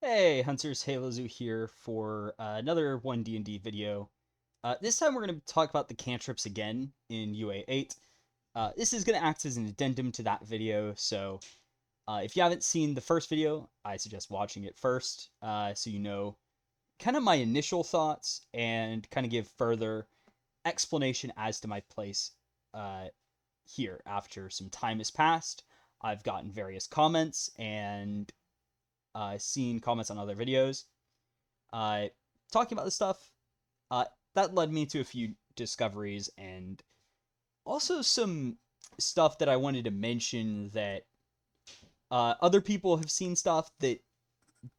Hey Hunters, Halozu here for another 1D&D video. This time we're going to talk about the cantrips again in UA 8. This is going to act as an addendum to that video, so if you haven't seen the first video, I suggest watching it first so you know kind of my initial thoughts and kind of give further explanation as to my place uh, here after some time has passed. I've gotten various comments and seen comments on other videos uh, talking about this stuff. Uh, that led me to a few discoveries and also some stuff that I wanted to mention that other people have seen stuff that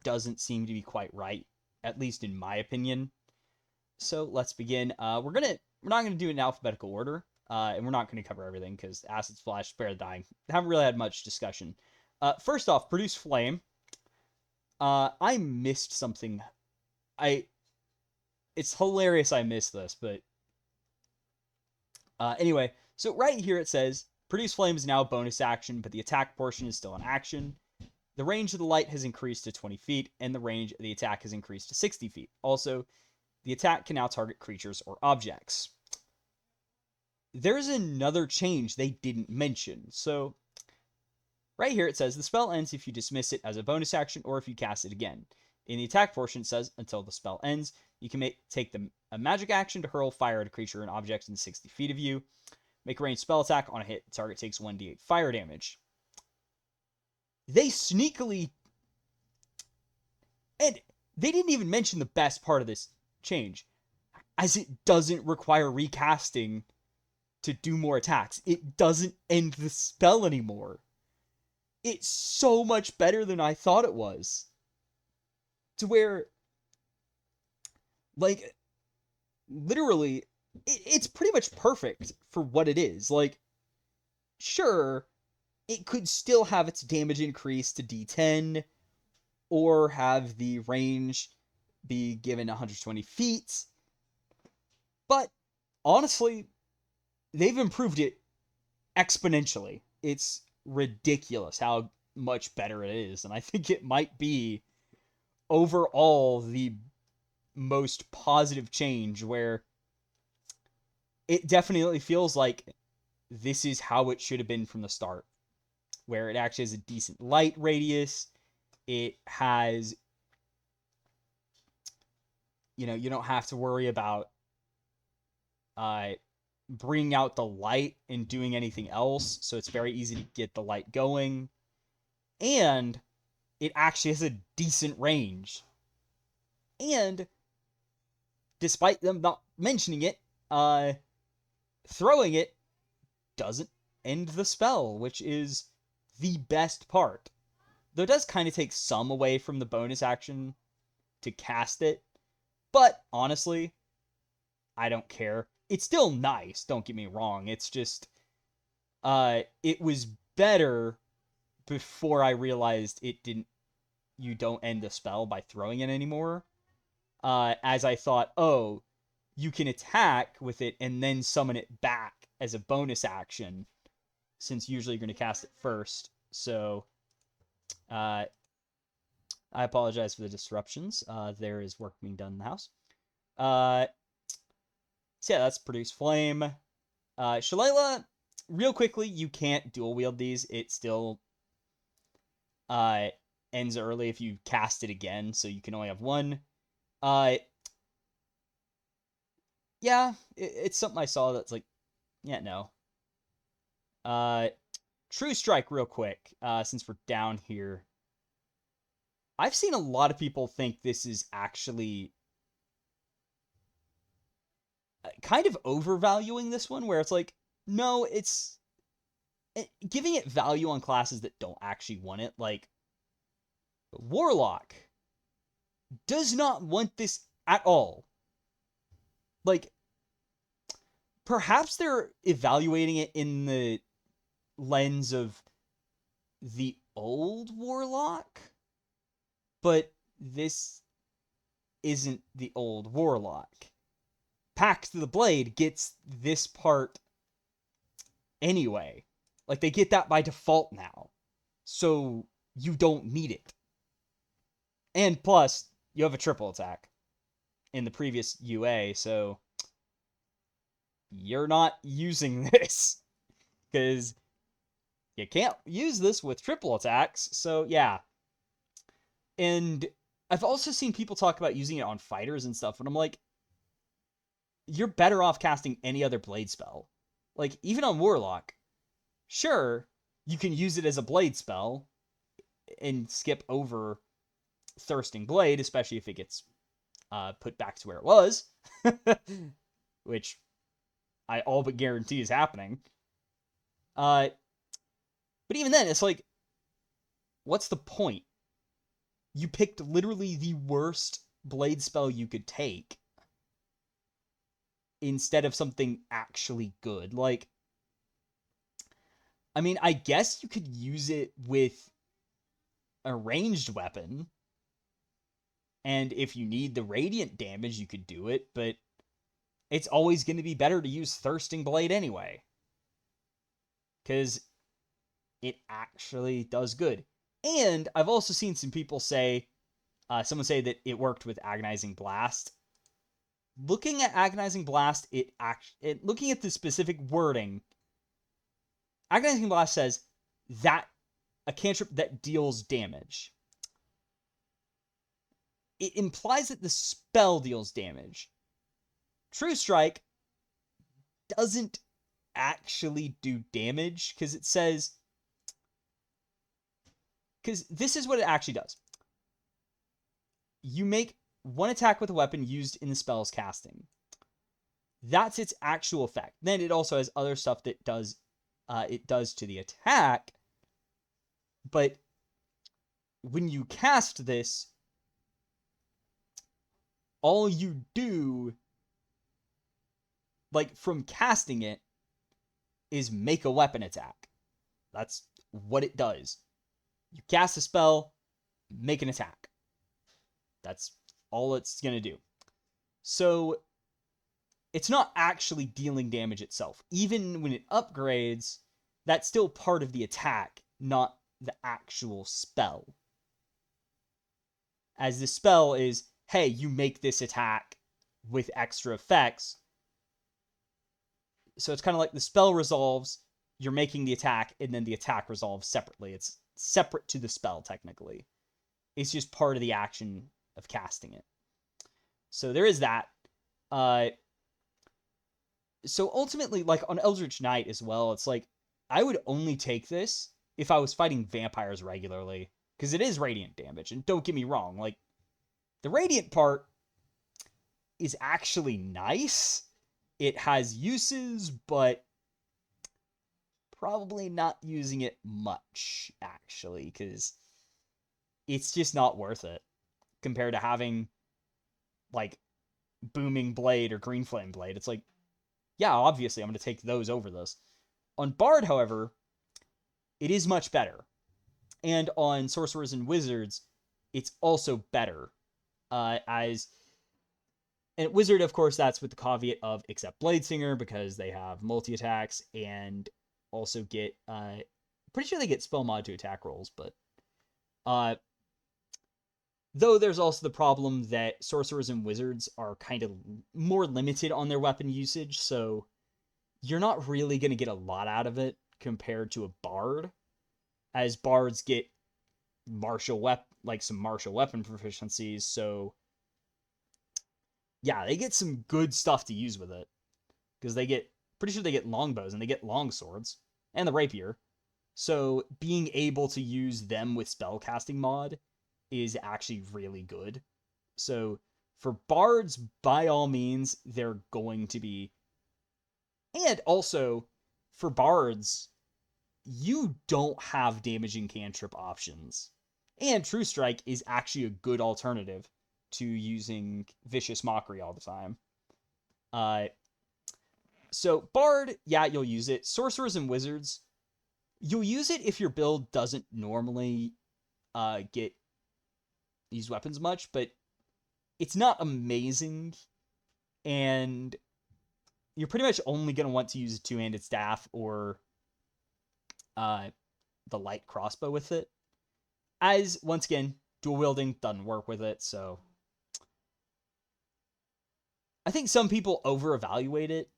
doesn't seem to be quite right, at least in my opinion. So let's begin. We're not gonna do it in alphabetical order, and we're not gonna cover everything because Acid Splash, Spare the Dying, haven't really had much discussion. First off, Produce Flame. I missed something. I It's hilarious I missed this, but anyway, so right here it says Produce Flame is now a bonus action, but the attack portion is still an action. The range of the light has increased to 20 feet, and the range of the attack has increased to 60 feet. Also, the attack can now target creatures or objects. There's another change they didn't mention. So, right here it says the spell ends if you dismiss it as a bonus action or if you cast it again. In the attack portion, it says until the spell ends, you can take a magic action to hurl fire at a creature or an object in 60 feet of you. Make a ranged spell attack on a hit. The target takes 1d8 fire damage. They sneakily. And they didn't even mention the best part of this change, as it doesn't require recasting to do more attacks. It doesn't end the spell anymore. It's so much better than I thought it was. To where, like, literally, it's pretty much perfect for what it is. Like, sure, it could still have its damage increase to D10, or have the range be given 120 feet. But honestly, they've improved it exponentially. It's ridiculous how much better it is, and I think it might be overall the most positive change where it definitely feels like this is how it should have been from the start, where it actually has a decent light radius. It has, you don't have to worry about uh, bringing out the light and doing anything else, so it's very easy to get the light going. And it actually has a decent range. And despite them not mentioning it, throwing it doesn't end the spell, which is the best part. Though it does kind of take some away from the bonus action to cast it. But honestly, I don't care. It's still nice, don't get me wrong. It's just it was better before I realized you don't end the spell by throwing it anymore. As I thought, oh, you can attack with it and then summon it back as a bonus action, since usually you're going to cast it first. So, I apologize for the disruptions. There is work being done in the house. Uh, so yeah, that's Produce Flame. Shalala, real quickly, you can't dual wield these. It still uh, ends early if you cast it again, so you can only have one. Uh, yeah, it's something I saw that's like, yeah, no. Uh, True Strike, real quick, since we're down here. I've seen a lot of people think this is actually kind of overvaluing this one, where it's like, no, it's giving it value on classes that don't actually want it. Like, Warlock does not want this at all. Like, perhaps they're evaluating it in the lens of the old Warlock, but this isn't the old Warlock. Pact to the Blade gets this part anyway. Like, they get that by default now. So you don't need it. And plus, you have a triple attack in the previous UA, so you're not using this because you can't use this with triple attacks. So yeah. And I've also seen people talk about using it on fighters and stuff, and I'm like, you're better off casting any other blade spell. Like, even on Warlock, sure, you can use it as a blade spell and skip over Thirsting Blade, especially if it gets put back to where it was, which I all but guarantee is happening. But even then, it's like, what's the point? You picked literally the worst blade spell you could take instead of something actually good. Like, I mean, I guess you could use it with a ranged weapon, and if you need the radiant damage, you could do it, but it's always going to be better to use Thirsting Blade anyway, because it actually does good. And I've also seen some people say, someone say that it worked with Agonizing Blast. Looking at Agonizing Blast, looking at the specific wording, Agonizing Blast says that a cantrip that deals damage. It implies that the spell deals damage. True Strike doesn't actually do damage because it says, because this is what it actually does. You make one attack with a weapon used in the spell's casting. That's its actual effect. Then it also has other stuff that it does to the attack. But when you cast this, all you do, like, from casting it, is make a weapon attack. That's what it does. You cast a spell, make an attack. That's all it's going to do. So it's not actually dealing damage itself. Even when it upgrades, that's still part of the attack, not the actual spell. As the spell is, hey, you make this attack with extra effects. So it's kind of like the spell resolves, you're making the attack, and then the attack resolves separately. It's separate to the spell, technically. It's just part of the action of casting it. So there is that. So ultimately, like, on Eldritch Knight as well, it's like, I would only take this if I was fighting vampires regularly, because it is radiant damage. And don't get me wrong, like, the radiant part is actually nice. It has uses, but probably not using it much, actually, because it's just not worth it compared to having, like, Booming Blade or Green Flame Blade. It's like, yeah, obviously I'm going to take those over this. On Bard, however, it is much better. And on Sorcerers and Wizards, it's also better. And Wizard, of course, that's with the caveat of except Bladesinger, because they have multi-attacks and also get, pretty sure they get spell mod to attack rolls, but, though there's also the problem that Sorcerers and Wizards are kind of more limited on their weapon usage, so you're not really going to get a lot out of it compared to a Bard, as Bards get some martial weapon proficiencies, so yeah, they get some good stuff to use with it, because pretty sure they get longbows, and they get long swords, and the rapier, so being able to use them with spellcasting mod is actually really good. So for Bards, by all means, they're going to be, and also for Bards, you don't have damaging cantrip options, and True Strike is actually a good alternative to using Vicious Mockery all the time. So Bard, yeah, you'll use it. Sorcerers and Wizards, you'll use it if your build doesn't normally get these weapons much, but it's not amazing, and you're pretty much only going to want to use a two-handed staff or the light crossbow with it. As, once again, dual wielding doesn't work with it, so I think some people over-evaluate it.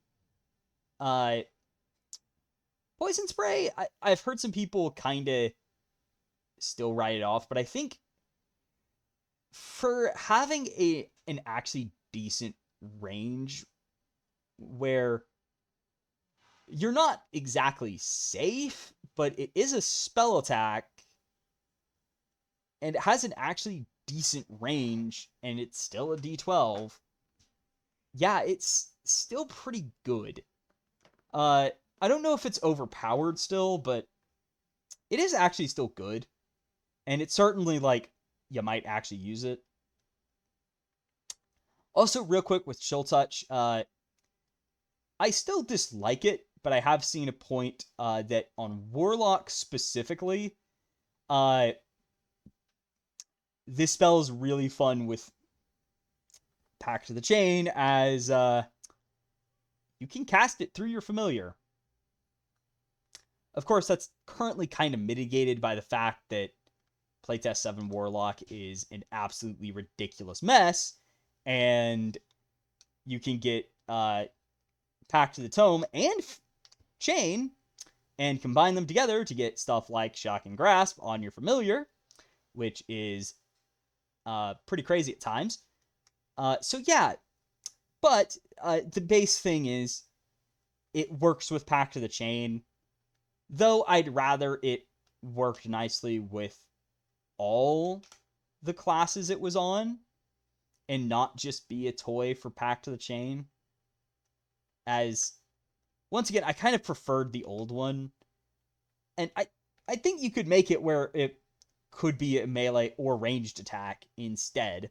Poison spray, I've heard some people kind of still write it off, but I think for having an actually decent range where you're not exactly safe, but it is a spell attack and it has an actually decent range and it's still a D12. Yeah, it's still pretty good. I don't know if it's overpowered still, but it is actually still good. And it's certainly like you might actually use it. Also, real quick with Chill Touch, I still dislike it, but I have seen a point that on Warlock specifically, this spell is really fun with Pact of the Chain, as you can cast it through your familiar. Of course, that's currently kind of mitigated by the fact that Playtest 7 Warlock is an absolutely ridiculous mess, and you can get Pact of the Tome and Chain, and combine them together to get stuff like Shocking Grasp on your familiar, which is pretty crazy at times. So yeah, but the base thing is it works with Pact of the Chain, though I'd rather it worked nicely with all the classes it was on and not just be a toy for Pact of the Chain. As, once again, I kind of preferred the old one, and I think you could make it where it could be a melee or ranged attack instead,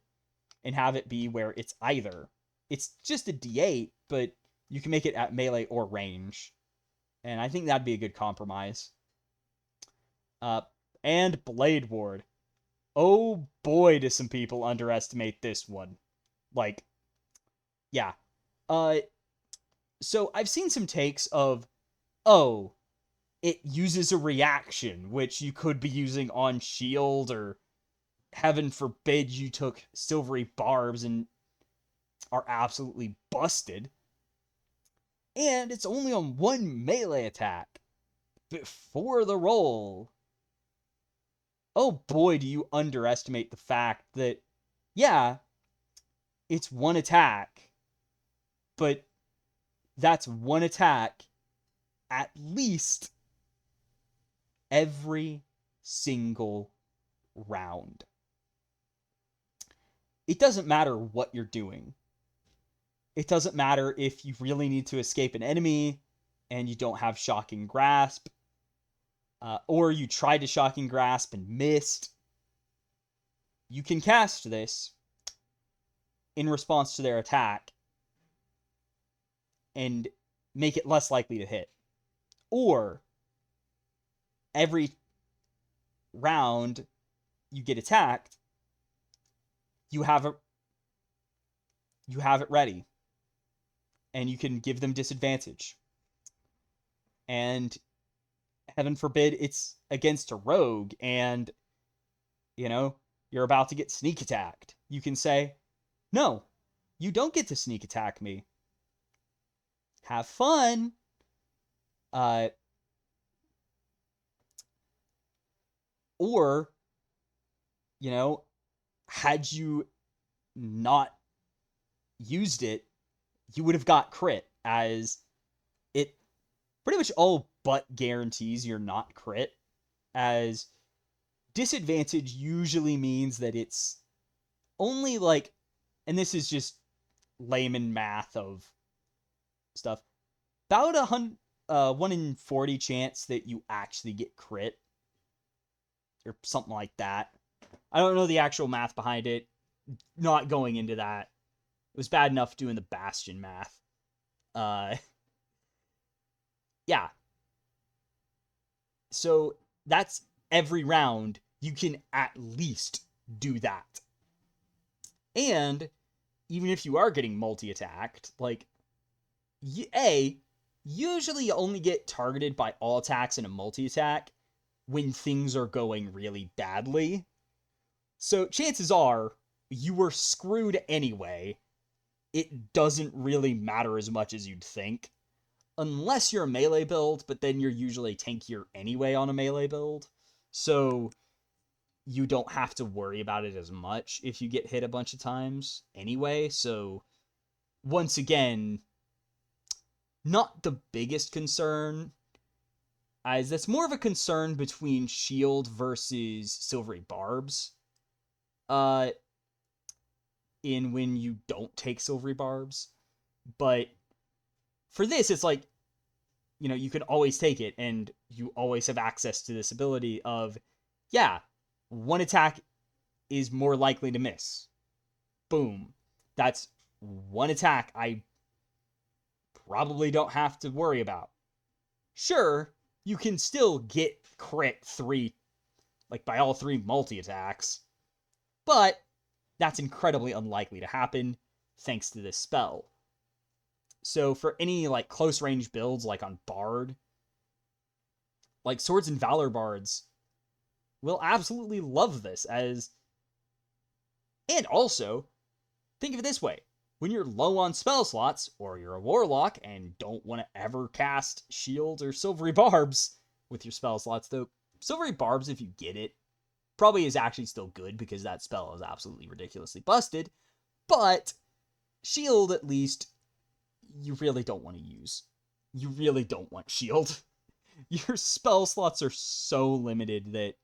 and have it be where it's either. It's just a D8, but you can make it at melee or range, and I think that'd be a good compromise. And Blade Ward. Oh boy, do some people underestimate this one. Like, yeah. So I've seen some takes of, oh, it uses a reaction, which you could be using on shield, or heaven forbid you took silvery barbs and are absolutely busted. And it's only on one melee attack before the roll. Oh boy, do you underestimate the fact that, yeah, it's one attack, but that's one attack at least every single round. It doesn't matter what you're doing. It doesn't matter if you really need to escape an enemy and you don't have Shocking Grasp, or you tried to Shocking Grasp and missed. You can cast this in response to their attack and make it less likely to hit. Or every round you get attacked, you have it ready, and you can give them disadvantage. And heaven forbid it's against a rogue, and you're about to get sneak attacked. You can say, no, you don't get to sneak attack me. Have fun. Or, had you not used it, you would have got crit, as it pretty much all but guarantees you're not crit, as disadvantage usually means that it's only like, and this is just layman math of stuff, about 1 in 40 chance that you actually get crit, or something like that. I don't know the actual math behind it. Not going into that. It was bad enough doing the Bastion math. Yeah. So that's every round. You can at least do that. And even if you are getting multi-attacked, like, usually you only get targeted by all attacks in a multi-attack when things are going really badly. So chances are you were screwed anyway. It doesn't really matter as much as you'd think. Unless you're a melee build, but then you're usually tankier anyway on a melee build. So you don't have to worry about it as much if you get hit a bunch of times anyway. So once again, not the biggest concern, as that's more of a concern between shield versus silvery barbs. In when you don't take silvery barbs. But for this, it's like, you can always take it, and you always have access to this ability of, yeah, one attack is more likely to miss. Boom. That's one attack I probably don't have to worry about. Sure, you can still get crit 3, like by all 3 multi-attacks, but that's incredibly unlikely to happen thanks to this spell. So for any like close range builds like on Bard, like Swords and Valor Bards will absolutely love this as, and also think of it this way. When you're low on spell slots, or you're a warlock and don't want to ever cast shields or silvery barbs with your spell slots, though silvery barbs, if you get it, probably is actually still good because that spell is absolutely ridiculously busted, but shield, at least, you really don't want to use. You really don't want shield. Your spell slots are so limited that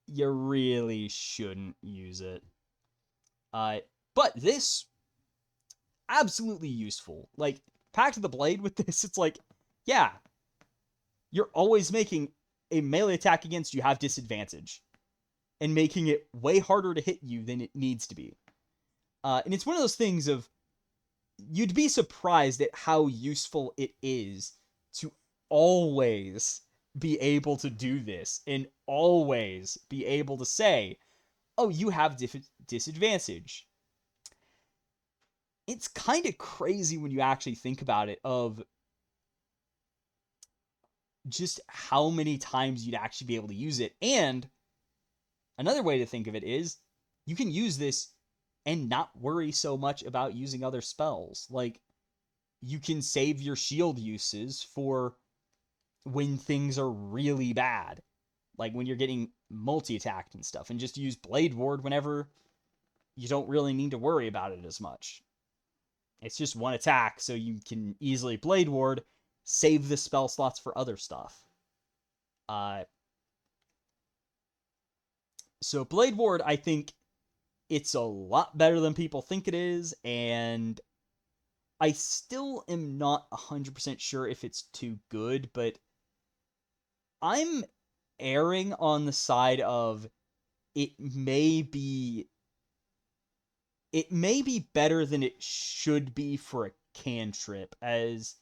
you really shouldn't use it. But this, absolutely useful. Like, Pact of the Blade with this, it's like, yeah, you're always making a melee attack against you have disadvantage, and making it way harder to hit you than it needs to be. And it's one of those things of, you'd be surprised at how useful it is to always be able to do this, and always be able to say, oh, you have disadvantage. It's kind of crazy when you actually think about it, of just how many times you'd actually be able to use it. And another way to think of it is, you can use this and not worry so much about using other spells. Like, you can save your shield uses for when things are really bad, like when you're getting multi-attacked and stuff, and just use Blade Ward whenever you don't really need to worry about it as much. It's just one attack, so you can easily Blade Ward, save the spell slots for other stuff. So Blade Ward, I think it's a lot better than people think it is, and I still am not 100% sure if it's too good, but I'm erring on the side of it may be better than it should be for a cantrip, as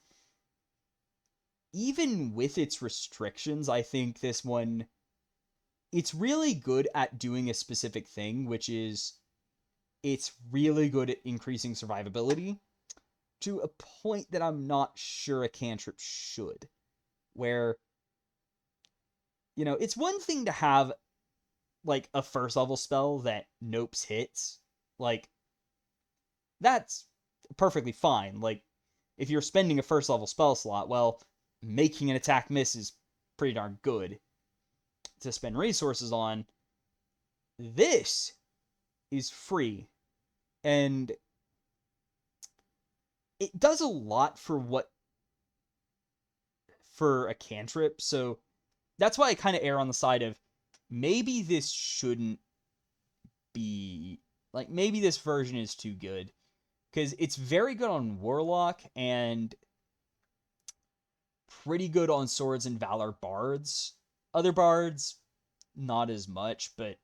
even with its restrictions, I think this one, it's really good at doing a specific thing, which is it's really good at increasing survivability to a point that I'm not sure a cantrip should. Where, it's one thing to have like a first level spell that nopes hits. Like, that's perfectly fine. Like, if you're spending a first level spell slot, well, making an attack miss is pretty darn good to spend resources on. This is free, and it does a lot for a cantrip, so that's why I kind of err on the side of, maybe this shouldn't be, like, maybe this version is too good, because it's very good on Warlock, and pretty good on Swords and Valor Bards. Other Bards, not as much, but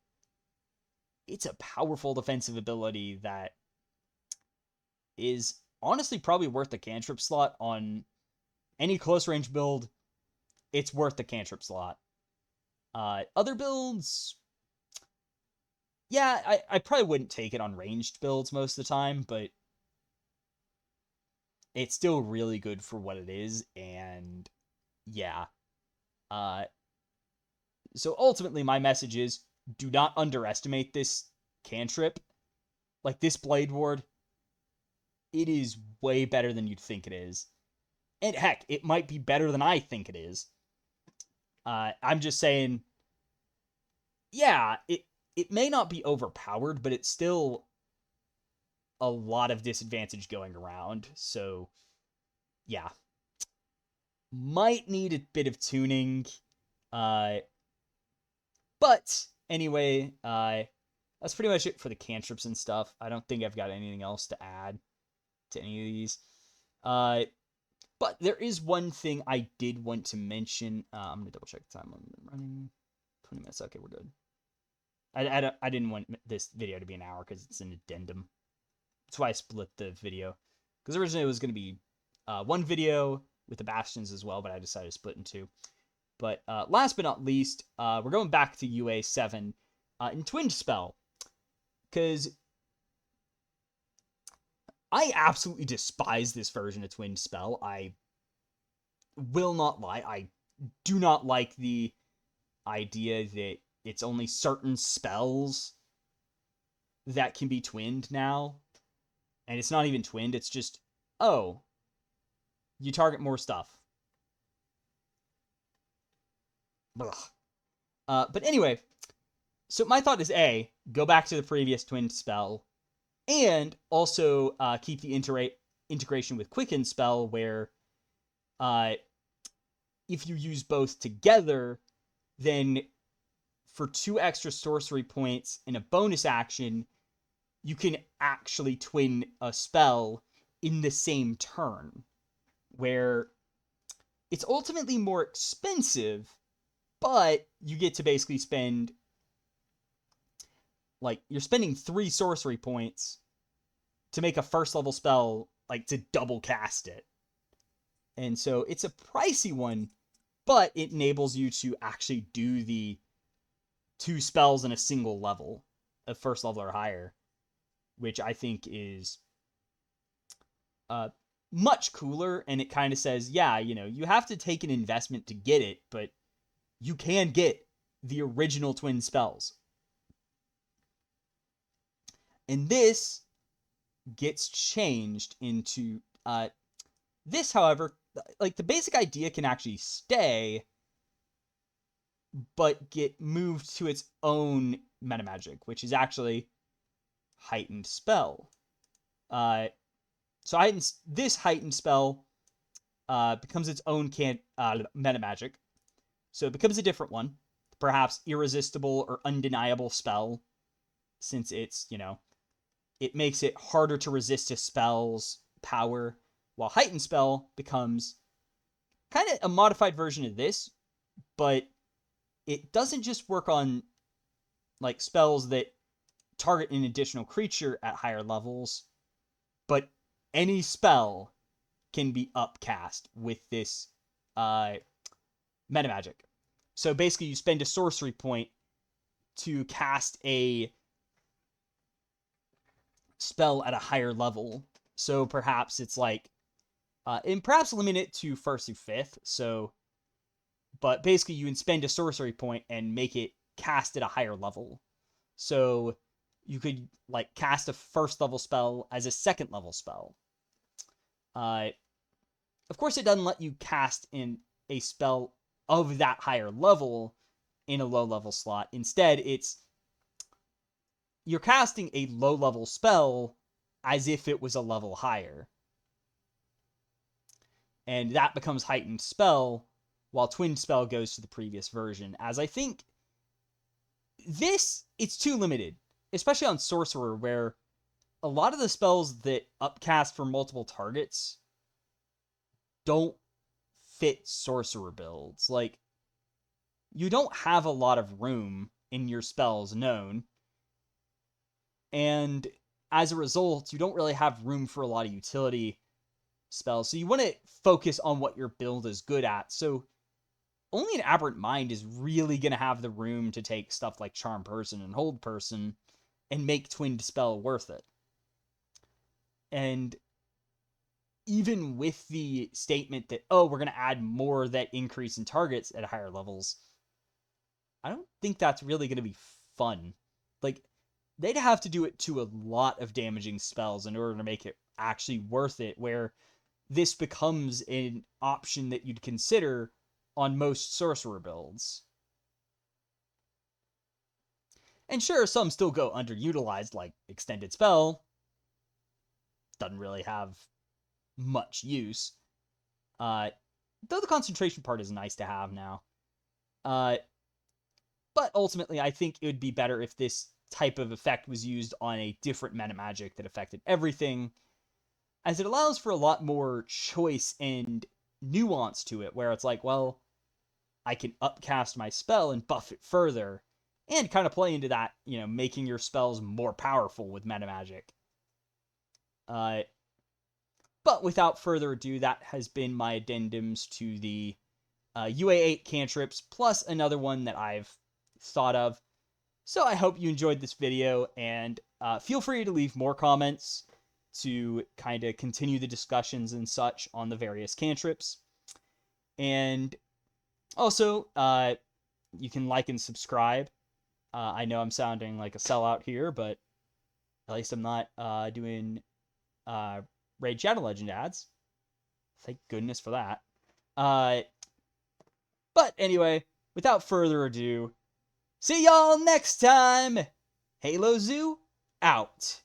it's a powerful defensive ability that is honestly probably worth the cantrip slot on any close range build. It's worth the cantrip slot. Other builds, yeah, I probably wouldn't take it on ranged builds most of the time, but it's still really good for what it is, and yeah. So ultimately, my message is, do not underestimate this cantrip. Like, this Blade Ward, it is way better than you'd think it is. And heck, it might be better than I think it is. I'm just saying, yeah, it may not be overpowered, but it's still a lot of disadvantage going around. So, yeah. Might need a bit of tuning. But anyway, that's pretty much it for the cantrips and stuff. I don't think I've got anything else to add to any of these. But there is one thing I did want to mention. I'm going to double check the time. I'm running 20 minutes. Okay, we're good. I didn't want this video to be an hour because it's an addendum. That's why I split the video. Because originally it was going to be one video with the bastions as well, but I decided to split in two. But last but not least, we're going back to UA 7 in Twin Spell. Because I absolutely despise this version of Twin Spell. I will not lie. I do not like the idea that it's only certain spells that can be twinned now. And it's not even twinned. It's just, oh, you target more stuff. But anyway, so my thought is A, go back to the previous twin spell, and also keep the integration with Quicken spell, where if you use both together, then for 2 extra sorcery points and a bonus action, you can actually twin a spell in the same turn, where it's ultimately more expensive, but you get to basically spend, like, you're spending 3 sorcery points to make a first level spell, like, to double cast it. And so it's a pricey one, but it enables you to actually do the 2 spells in a single level, a first level or higher, which I think is much cooler. And it kind of says, yeah, you know, you have to take an investment to get it, but you can get the original twin spells. And this gets changed into this, however, like, the basic idea can actually stay, but get moved to its own meta magic, which is actually heightened spell. So this heightened spell becomes its own meta magic. So it becomes a different one, perhaps irresistible or undeniable spell, since it's, you know, it makes it harder to resist a spell's power, while heightened spell becomes kind of a modified version of this, but it doesn't just work on, like, spells that target an additional creature at higher levels, but any spell can be upcast with this meta magic. So basically, you spend a sorcery point to cast a spell at a higher level. So perhaps it's like, and perhaps limit it to 1st through 5th. So, but basically, you can spend a sorcery point and make it cast at a higher level. So you could, like, cast a 1st level spell as a 2nd level spell. Of course, it doesn't let you cast in a spell of that higher level in a low level slot. Instead, you're casting a low level spell as if it was a level higher. And that becomes heightened spell, while twin spell goes to the previous version. As I think it's too limited, especially on sorcerer, where a lot of the spells that upcast for multiple targets don't fit sorcerer builds. Like, you don't have a lot of room in your spells known, and as a result, you don't really have room for a lot of utility spells. So you want to focus on what your build is good at. So only an Aberrant Mind is really going to have the room to take stuff like Charm Person and Hold Person and make Twinned Spell worth it. And even with the statement that, oh, we're going to add more that increase in targets at higher levels, I don't think that's really going to be fun. Like, they'd have to do it to a lot of damaging spells in order to make it actually worth it, where this becomes an option that you'd consider on most sorcerer builds. And sure, some still go underutilized, like Extended Spell. Doesn't really have much use. Though the concentration part is nice to have now. But ultimately, I think it would be better if this type of effect was used on a different meta magic that affected everything, as it allows for a lot more choice and nuance to it, where it's like, well, I can upcast my spell and buff it further, and kind of play into that, making your spells more powerful with meta magic. But without further ado, that has been my addendums to the UA8 cantrips, plus another one that I've thought of. So I hope you enjoyed this video, and feel free to leave more comments to kind of continue the discussions and such on the various cantrips. And also, you can like and subscribe. I know I'm sounding like a sellout here, but at least I'm not doing Raid Shadow Legend ads. Thank goodness for that. But anyway, without further ado, see y'all next time! Halo Zoo, out!